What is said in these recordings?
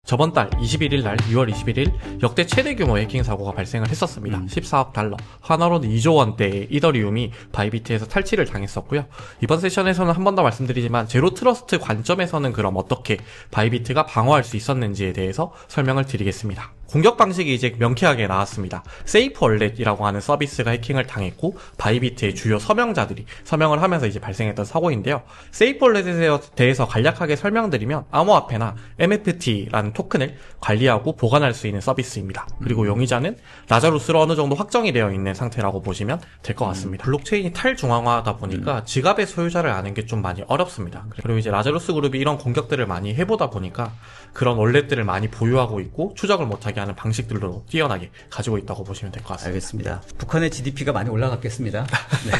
저번 달 21일 날 6월 21일 역대 최대 규모 해킹 사고가 발생을 했었습니다. 14억 달러, 하나로는 2조 원대의 이더리움이 바이비트에서 탈취를 당했었고요. 이번 세션에서는 한 번 더 말씀드리지만 제로 트러스트 관점에서는 그럼 어떻게 바이비트가 방어할 수 있었는지에 대해서 설명을 드리겠습니다. 공격 방식이 이제 명쾌하게 나왔습니다. 세이프 월렛이라고 하는 서비스가 해킹을 당했고 바이비트의 주요 서명자들이 서명을 하면서 이제 발생했던 사고인데요. 세이프 월렛에 대해서 간략하게 설명드리면 암호화폐나 MFT라는 토큰을 관리하고 보관할 수 있는 서비스입니다. 그리고 용의자는 라자루스로 어느 정도 확정이 되어 있는 상태라고 보시면 될 것 같습니다. 블록체인이 탈중앙화하다 보니까 지갑의 소유자를 아는 게 좀 많이 어렵습니다. 그리고 이제 라자루스 그룹이 이런 공격들을 많이 해보다 보니까 그런 월렛들을 많이 보유하고 있고 추적을 못하게 하는 방식들로 뛰어나게 가지고 있다고 보시면 될 것 같습니다. 알겠습니다. 북한의 GDP가 많이 올라갔겠습니다. 네.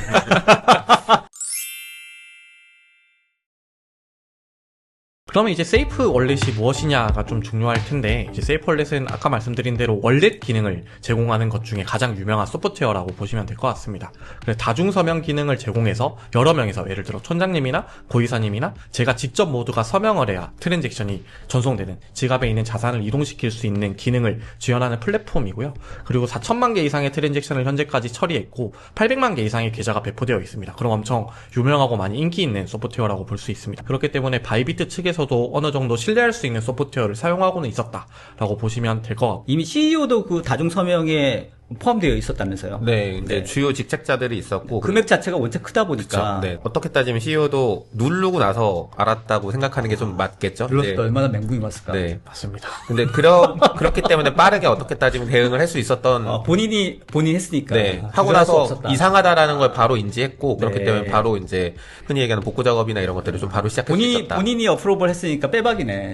그러면 이제 세이프 월렛이 무엇이냐가 좀 중요할 텐데, 이제 세이프 월렛은 아까 말씀드린 대로 월렛 기능을 제공하는 것 중에 가장 유명한 소프트웨어라고 보시면 될 것 같습니다. 그래서 다중서명 기능을 제공해서 여러 명이서, 예를 들어 촌장님이나 고이사님이나 제가 직접 모두가 서명을 해야 트랜잭션이 전송되는, 지갑에 있는 자산을 이동시킬 수 있는 기능을 지원하는 플랫폼이고요. 그리고 4천만 개 이상의 트랜잭션을 현재까지 처리했고 800만 개 이상의 계좌가 배포되어 있습니다. 그럼 엄청 유명하고 많이 인기 있는 소프트웨어라고 볼 수 있습니다. 그렇기 때문에 바이비트 측에서도 어느 정도 신뢰할 수 있는 소프트웨어를 사용하고는 있었다라고 보시면 될 것 같고, 이미 CEO도 그 다중 서명에 포함되어 있었다면서요? 네, 이제 주요 직책자들이 있었고 금액 자체가 원체 크다 보니까. 그쵸, 네. 어떻게 따지면 CEO도 누르고 나서 알았다고 생각하는 게 좀 맞겠죠? 눌렀을 때 네. 얼마나 멘붕이 왔을까? 네. 맞습니다. 근데 그렇기 때문에 빠르게 어떻게 따지면 대응을 할 수 있었던 본인이 했으니까. 네. 하고 조절할 수 나서 없었다. 이상하다라는 걸 바로 인지했고, 그렇기 네. 때문에 바로 이제 흔히 얘기하는 복구 작업이나 이런 것들을 좀 바로 시작할 수 있었다. 본인이 어프로벌 했으니까 빼박이네.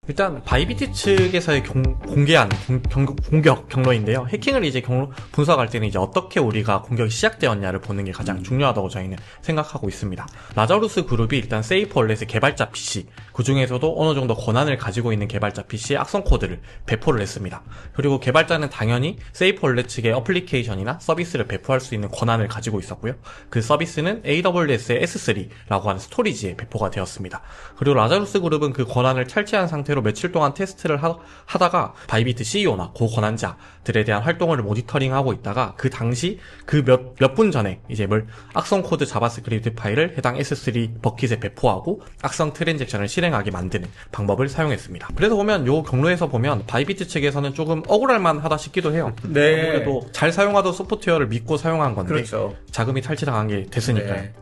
일단 바이비트 측에서의 공개한 공격 경로인데요. 해킹을 이제 분석할 때는 이제 어떻게 우리가 공격이 시작되었냐를 보는 게 가장 중요하다고 저희는 생각하고 있습니다. 라자루스 그룹이 일단 세이프 월렛의 개발자 PC, 그 중에서도 어느 정도 권한을 가지고 있는 개발자 PC의 악성 코드를 배포를 했습니다. 그리고 개발자는 당연히 세이프 월렛 측의 어플리케이션이나 서비스를 배포할 수 있는 권한을 가지고 있었고요. 그 서비스는 AWS의 S3라고 하는 스토리지에 배포가 되었습니다. 그리고 라자루스 그룹은 그 권한을 탈취한 상태로 며칠 동안 테스트를 하다가 바이비트 CEO나 고 권한자들에 대한 활동을 모니터링하고 있다가 그 당시 그 몇 분 전에 이제 악성 코드 자바스크립트 파일을 해당 S3 버킷에 배포하고 악성 트랜잭션을 실행하게 만드는 방법을 사용했습니다. 그래서 보면 요 경로에서 보면 바이비트 측에서는 조금 억울할 만하다 싶기도 해요. 네. 아무래도 잘 사용하던 소프트웨어를 믿고 사용한 건데 그렇죠. 자금이 탈취당한 게 됐으니까요. 네.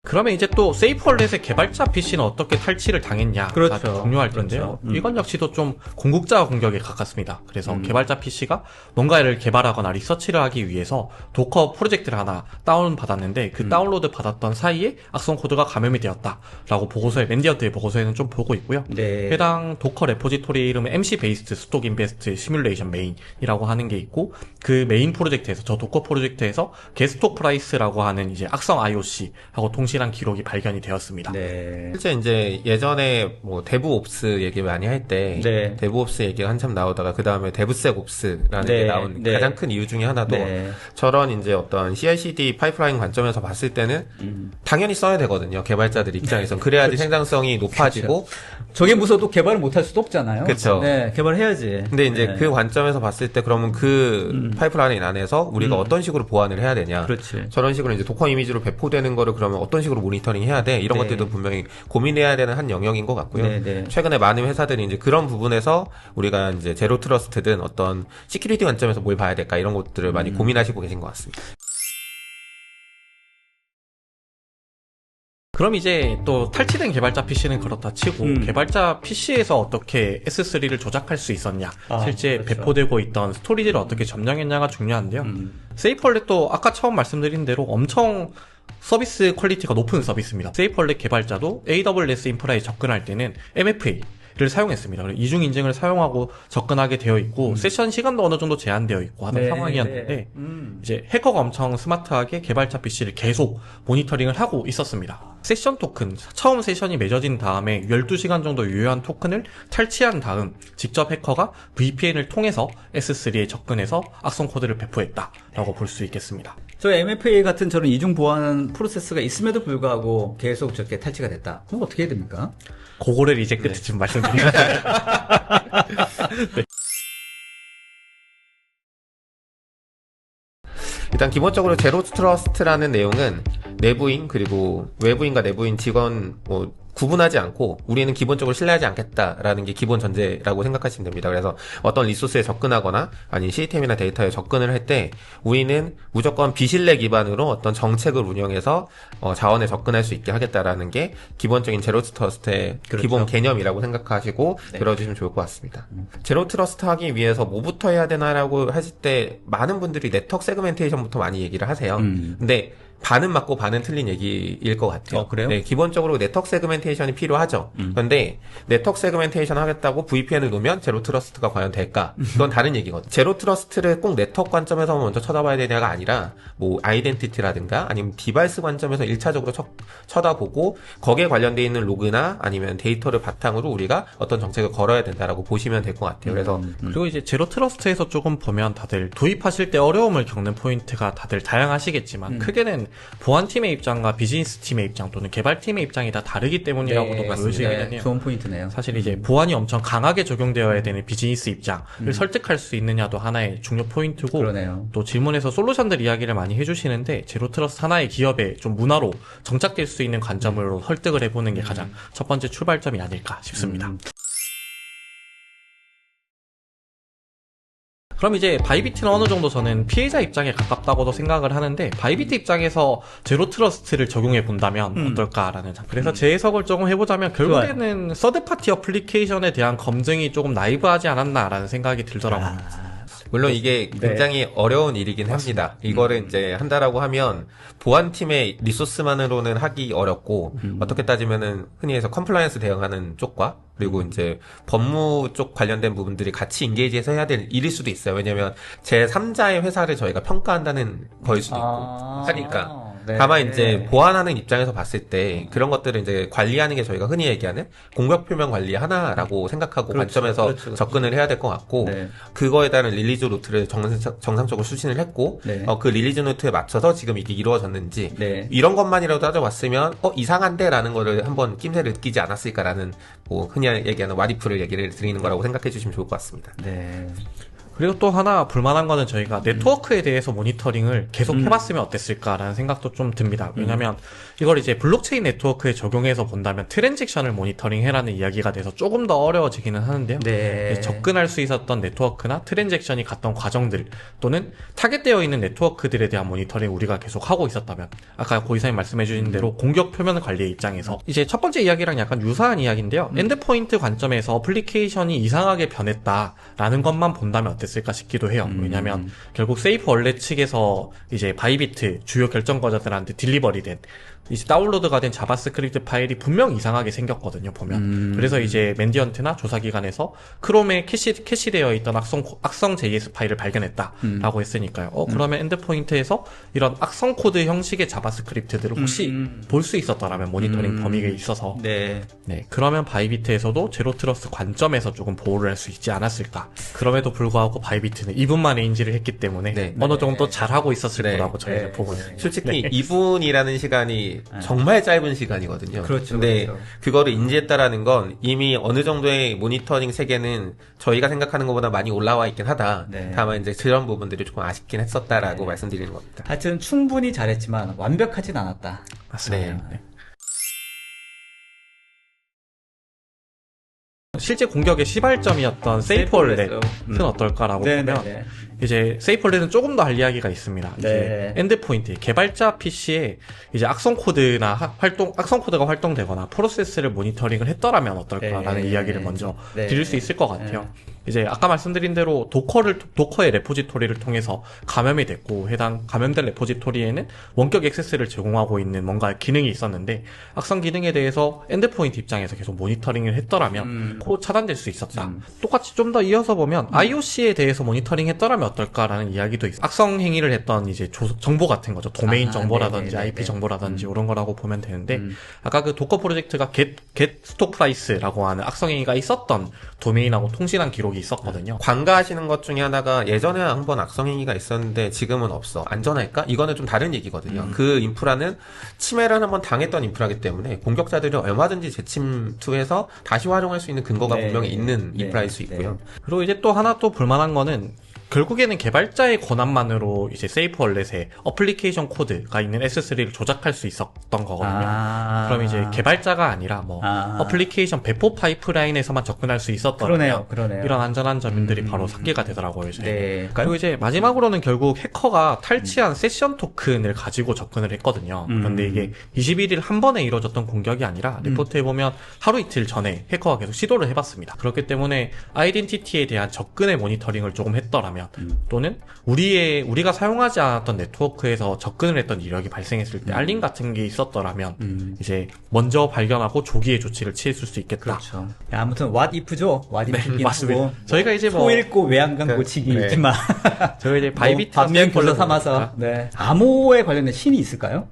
그러면 이제 또 세이프 월렛의 개발자 PC는 어떻게 탈취를 당했냐가 그렇죠. 중요할 텐데요. 그렇죠. 이건 역시도 좀 궁극자 공격에 가깝습니다. 그래서 개발자 PC가 뭔가를 개발하거나 리서치를 하기 위해서 도커 프로젝트를 하나 다운받았는데 그 다운로드 받았던 사이에 악성 코드가 감염이 되었다라고 보고서에, 랜디언트의 보고서에는 좀 보고 있고요. 네. 해당 도커 레포지토리 이름은 MC 베이스드 스톡 인베스트 시뮬레이션 메인이라고 하는 게 있고, 그 메인 프로젝트에서, 저 도커 프로젝트에서 게스톡 프라이스라고 하는 이제 악성 IOC하고 동시에 기록이 발견이 되었습니다. 네. 실제 이제 예전에 뭐 데브옵스 얘기 많이 할 때 네. 데브옵스 얘기가 한참 나오다가 그 다음에 데브섹옵스라는 네. 게 나온 네. 가장 큰 이유 중에 하나도 네. 저런 이제 어떤 CI/CD 파이프라인 관점에서 봤을 때는 당연히 써야 되거든요. 개발자들 입장에선 그래야지 생산성이 높아지고. 저게 무서워도 개발을 못할 수도 없잖아요. 그쵸. 네, 개발해야지. 근데 이제 네. 그 관점에서 봤을 때 그러면 그 파이프라인 안에서 우리가 어떤 식으로 보완을 해야 되냐. 그렇지. 저런 식으로 이제 도커 이미지로 배포되는 거를 그러면 어떤 식으로 모니터링 해야 돼? 이런 네. 것들도 분명히 고민해야 되는 한 영역인 것 같고요. 네, 네. 최근에 많은 회사들이 이제 그런 부분에서 우리가 이제 제로 트러스트든 어떤 시큐리티 관점에서 뭘 봐야 될까 이런 것들을 많이 고민하시고 계신 것 같습니다. 그럼 이제 또 탈취된 개발자 PC는 그렇다 치고 개발자 PC에서 어떻게 S3를 조작할 수 있었냐, 실제 그렇죠. 배포되고 있던 스토리지를 어떻게 점령했냐가 중요한데요. 세이프 월렛도 아까 처음 말씀드린 대로 엄청 서비스 퀄리티가 높은 서비스입니다. 세이프 월렛 개발자도 AWS 인프라에 접근할 때는 MFA를 사용했습니다. 이중 인증을 사용하고 접근하게 되어 있고 세션 시간도 어느 정도 제한되어 있고 하는 네, 상황이었는데 네. 이제 해커가 엄청 스마트하게 개발자 PC를 계속 모니터링을 하고 있었습니다. 세션 토큰, 처음 세션이 맺어진 다음에 12시간 정도 유효한 토큰을 탈취한 다음 직접 해커가 VPN을 통해서 S3에 접근해서 악성 코드를 배포했다라고 볼 수 있겠습니다. 저 MFA 같은 저런 이중 보안 프로세스가 있음에도 불구하고 계속 저렇게 탈취가 됐다. 그럼 어떻게 해야 됩니까? 그거를 이제 끝쯤 말씀드리겠습니다. 일단 기본적으로 제로 트러스트라는 내용은 내부인 그리고 외부인과 내부인 직원 뭐 구분하지 않고 우리는 기본적으로 신뢰하지 않겠다라는 게 기본 전제라고 생각하시면 됩니다. 그래서 어떤 리소스에 접근하거나 아니 시스템이나 데이터에 접근을 할 때 우리는 무조건 비신뢰 기반으로 어떤 정책을 운영해서 자원에 접근할 수 있게 하겠다라는 게 기본적인 제로 트러스트의 그렇죠. 기본 개념이라고 생각하시고 네. 들어주시면 좋을 것 같습니다. 제로 트러스트 하기 위해서 뭐부터 해야 되나라고 하실 때 많은 분들이 네트워크 세그멘테이션부터 많이 얘기를 하세요. 근데 반은 맞고 반은 틀린 얘기일 것 같아요. 그래요? 네, 기본적으로 네트워크 세그멘테이션이 필요하죠. 그런데 네트워크 세그멘테이션 하겠다고 VPN을 놓으면 제로 트러스트가 과연 될까? 그건 다른 얘기거든요. 제로 트러스트를 꼭 네트워크 관점에서 먼저 쳐다봐야 되냐가 아니라 뭐 아이덴티티라든가 아니면 디바이스 관점에서 1차적으로 쳐다보고 거기에 관련되어 있는 로그나 아니면 데이터를 바탕으로 우리가 어떤 정책을 걸어야 된다라고 보시면 될 것 같아요. 그래서 그리고 이제 제로 트러스트에서 조금 보면 다들 도입하실 때 어려움을 겪는 포인트가 다들 다양하시겠지만 크게는 보안팀의 입장과 비즈니스팀의 입장 또는 개발팀의 입장이 다 다르기 때문이라고도 보여지기는 해요. 좋은 포인트네요. 사실 이제 보안이 엄청 강하게 적용되어야 되는 비즈니스 입장을 설득할 수 있느냐도 하나의 중요 포인트고 그러네요. 또 질문에서 솔루션들 이야기를 많이 해주시는데 제로 트러스트 하나의 기업의 좀 문화로 정착될 수 있는 관점으로 설득을 해보는 게 가장 첫 번째 출발점이 아닐까 싶습니다. 그럼 이제 바이비트는 어느 정도 저는 피해자 입장에 가깝다고도 생각을 하는데 바이비트 입장에서 제로 트러스트를 적용해 본다면 어떨까라는 그래서 제 해석을 조금 해보자면 결국에는 서드파티 어플리케이션에 대한 검증이 조금 나이브하지 않았나라는 생각이 들더라고요. 물론 이게 굉장히 어려운 일이긴 합니다. 이거를 이제 한다라고 하면 보안팀의 리소스만으로는 하기 어렵고 어떻게 따지면은 흔히 해서 컴플라이언스 대응하는 쪽과 그리고 이제 법무 쪽 관련된 부분들이 같이 인게이지해서 해야 될 일일 수도 있어요. 왜냐면 제3자의 회사를 저희가 평가한다는 거일 수도 있고 하니까. 네. 다만 이제 보안하는 입장에서 봤을 때 그런 것들을 이제 관리하는 게 저희가 흔히 얘기하는 공격 표명 관리 하나라고 생각하고 관점에서 접근을 해야 될 것 같고 네. 그거에 따른 릴리즈 노트를 정상적으로 수신을 했고 네. 그 릴리즈 노트에 맞춰서 지금 이게 이루어졌는지 네. 이런 것만이라도 따져봤으면 이상한데라는 거를 한번 낌새를 느끼지 않았을까라는 뭐 흔히 얘기하는 와리프를 얘기를 드리는 거라고 생각해 주시면 좋을 것 같습니다. 네. 그리고 또 하나 불만한 거는 저희가 네트워크에 대해서 모니터링을 계속 해봤으면 어땠을까라는 생각도 좀 듭니다. 왜냐면 이걸 이제 블록체인 네트워크에 적용해서 본다면 트랜잭션을 모니터링 해라는 이야기가 돼서 조금 더 어려워지기는 하는데요. 네. 접근할 수 있었던 네트워크나 트랜잭션이 갔던 과정들 또는 타겟되어 있는 네트워크들에 대한 모니터링 우리가 계속 하고 있었다면 아까 고 이사님 말씀해 주신 대로 공격 표면 관리의 입장에서 이제 첫 번째 이야기랑 약간 유사한 이야기인데요. 엔드포인트 관점에서 어플리케이션이 이상하게 변했다라는 것만 본다면 어땠을까 싶기도 해요. 왜냐면 결국 세이프 원래 측에서 이제 바이비트 주요 결정권자들한테 딜리버리된 이제 다운로드가 된 자바스크립트 파일이 분명 이상하게 생겼거든요, 보면. 그래서 이제 맨디언트나 조사기관에서 크롬에 캐시되어 있던 악성 JS 파일을 발견했다라고 했으니까요. 그러면 엔드포인트에서 이런 악성 코드 형식의 자바스크립트들을 혹시 볼 수 있었더라면 모니터링 범위에 있어서. 네. 네. 그러면 바이비트에서도 제로 트러스트 관점에서 조금 보호를 할 수 있지 않았을까. 그럼에도 불구하고 바이비트는 2분 만에 인지를 했기 때문에 네. 어느 정도 잘하고 있었을 네. 거라고 저희는 보고 있습니다. 솔직히 2분이라는 시간이 정말 짧은 시간이거든요. 그렇죠, 근데 그렇죠. 그거를 인지했다라는 건 이미 어느 정도의 모니터링 세계는 저희가 생각하는 것보다 많이 올라와 있긴 하다. 네. 다만 이제 그런 부분들이 조금 아쉽긴 했었다라고 말씀드리는 겁니다. 하여튼 충분히 잘했지만 완벽하진 않았다. 맞습니다. 네. 실제 공격의 시발점이었던 세이프월렛은 어떨까라고 보면 이제 세이프월렛은 조금 더 할 이야기가 있습니다. 이제 엔드포인트 개발자 PC에 이제 악성 코드가 활동되거나 프로세스를 모니터링을 했더라면 어떨까라는 이야기를 먼저 드릴 수 있을 것 같아요. 이제 아까 말씀드린 대로 도커의 레포지토리를 통해서 감염이 됐고 해당 감염된 레포지토리에는 원격 액세스를 제공하고 있는 뭔가 기능이 있었는데 악성 기능에 대해서 엔드포인트 입장에서 계속 모니터링을 했더라면 차단될 수 있었다. 똑같이 좀 더 이어서 보면 IOC에 대해서 모니터링 했더라면 어떨까라는 이야기도 있어요. 악성 행위를 했던 이제 정보 같은 거죠. 도메인 정보라든지 IP 정보라든지 이런 거라고 보면 되는데 아까 그 도커 프로젝트가 get 스톡 프라이스라고 하는 악성 행위가 있었던 도메인하고 통신한 기록이 의혹이 있었거든요. 관가하시는 것 중에 하나가 예전에 한번 악성행위가 있었는데 지금은 없어. 안전할까? 이거는 좀 다른 얘기거든요. 그 인프라는 침해를 한번 당했던 인프라이기 때문에 공격자들이 얼마든지 재침투해서 다시 활용할 수 있는 근거가 네. 분명히 있는 네. 인프라일 수 있고요. 그리고 이제 또 하나 또 볼만한 거는 결국에는 개발자의 권한만으로 이제 세이프 월렛에 어플리케이션 코드가 있는 S3를 조작할 수 있었던 거거든요. 그럼 이제 개발자가 아니라 뭐 어플리케이션 배포 파이프라인에서만 접근할 수 있었더라면 그러네요. 이런 안전한 점들이 바로 삭제가 되더라고요. 이제. 네. 그리고 이제 마지막으로는 결국 해커가 탈취한 세션 토큰을 가지고 접근을 했거든요. 그런데 이게 21일 한 번에 이루어졌던 공격이 아니라 리포트에 보면 하루 이틀 전에 해커가 계속 시도를 해봤습니다. 그렇기 때문에 아이덴티티에 대한 접근의 모니터링을 조금 했더라면 또는 우리가 사용하지 않았던 네트워크에서 접근을 했던 이력이 발생했을 때 알림 같은 게 있었더라면 이제 먼저 발견하고 조기에 조치를 취했을 수 있겠다. 그렇죠. 야, 아무튼 what if죠. what if 네, 맞습니다. 저희가 이제 뭐 소 읽고 외양간 고치기 네. 있지만 저희가 이제 바이비트 반면 교사 삼아서 네. 암호에 관련된 신이 있을까요?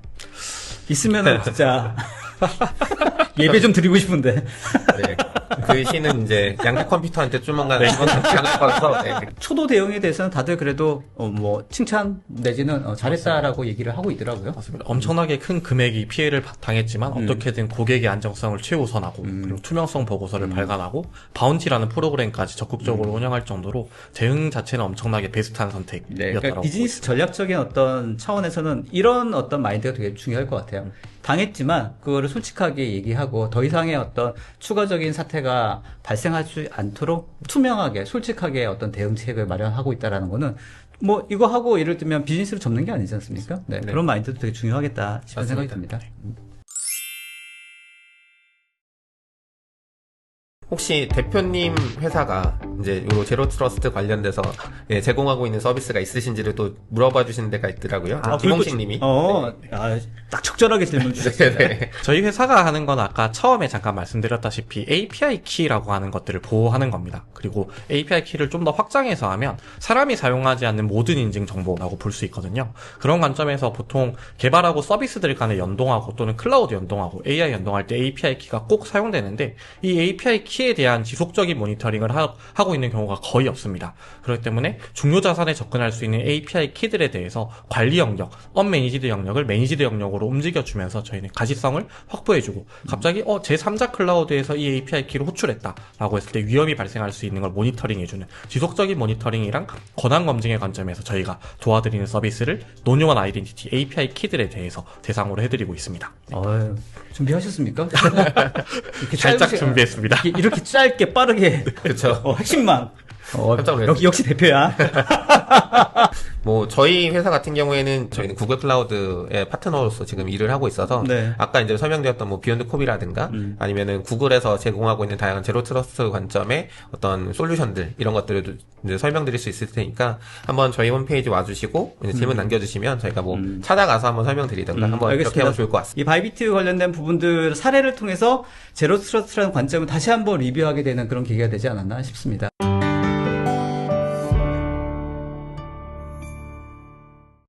있으면은 진짜 예배 좀 드리고 싶은데. 네. 그 시는 이제 양쪽 컴퓨터한테 조만간 장을 걸어서 네. 초도 대응에 대해서는 다들 그래도 뭐 칭찬 내지는 잘했다라고 얘기를 하고 있더라고요. 맞습니다. 엄청나게 큰 금액이 피해를 당했지만 어떻게든 고객의 안정성을 최우선하고 그리고 투명성 보고서를 발간하고 바운티라는 프로그램까지 적극적으로 운영할 정도로 대응 자체는 엄청나게 베스트한 선택이었다고. 그러니까 비즈니스 전략적인 어떤 차원에서는 이런 어떤 마인드가 되게 중요할 것 같아요. 당했지만 그거를 솔직하게 얘기하고 더 이상의 어떤 추가적인 사태가 발생하지 않도록 투명하게 솔직하게 어떤 대응책을 마련하고 있다라는 거는 뭐 이거 하고 예를 들면 비즈니스를 접는 게 아니지 않습니까? 네, 그런 마인드도 되게 중요하겠다 싶은 생각이 듭니다. 혹시 대표님 회사가 이제 요 제로 트러스트 관련돼서 예, 제공하고 있는 서비스가 있으신지를 또 물어봐 주시는 데가 있더라고요. 김홍식 님이. 딱 적절하게 질문 주셨어요. 네. 저희 회사가 하는 건 아까 처음에 잠깐 말씀드렸다시피 API 키라고 하는 것들을 보호하는 겁니다. 그리고 API 키를 좀 더 확장해서 하면 사람이 사용하지 않는 모든 인증 정보라고 볼 수 있거든요. 그런 관점에서 보통 개발하고 서비스들 간에 연동하고 또는 클라우드 연동하고 AI 연동할 때 API 키가 꼭 사용되는데 이 API 키에 대한 지속적인 모니터링을 하고 있는 경우가 거의 없습니다. 그렇기 때문에 중요 자산에 접근할 수 있는 API 키들에 대해서 관리 영역, 언매니지드 영역을 매니지드 영역으로 움직여주면서 저희는 가시성을 확보해주고 갑자기 제3자 클라우드에서 이 API 키를 호출했다라고 했을 때 위험이 발생할 수 있는 걸 모니터링해주는 지속적인 모니터링이랑 권한 검증의 관점에서 저희가 도와드리는 서비스를 논유원 아이덴티티 API 키들에 대해서 대상으로 해드리고 있습니다. 준비하셨습니까? 이렇게 살짝 준비했습니다. 이렇게 짧게 빠르게 그렇죠. 핵심만. 깜짝 놀랐어요. 역시 대표야. 뭐 저희 회사 같은 경우에는 저희는 구글 클라우드의 파트너로서 지금 일을 하고 있어서 네. 아까 이제 설명드렸던 뭐 비욘드 콥이라든가 아니면은 구글에서 제공하고 있는 다양한 제로 트러스트 관점의 어떤 솔루션들 이런 것들을 이제 설명드릴 수 있을 테니까 한번 저희 홈페이지 와주시고 이제 질문 남겨주시면 저희가 뭐 찾아가서 한번 설명드리든가 한번 알겠습니다. 그렇게 하면 좋을 것 같습니다. 이 바이비트 관련된 부분들 사례를 통해서 제로 트러스트라는 관점을 다시 한번 리뷰하게 되는 그런 계기가 되지 않았나 싶습니다.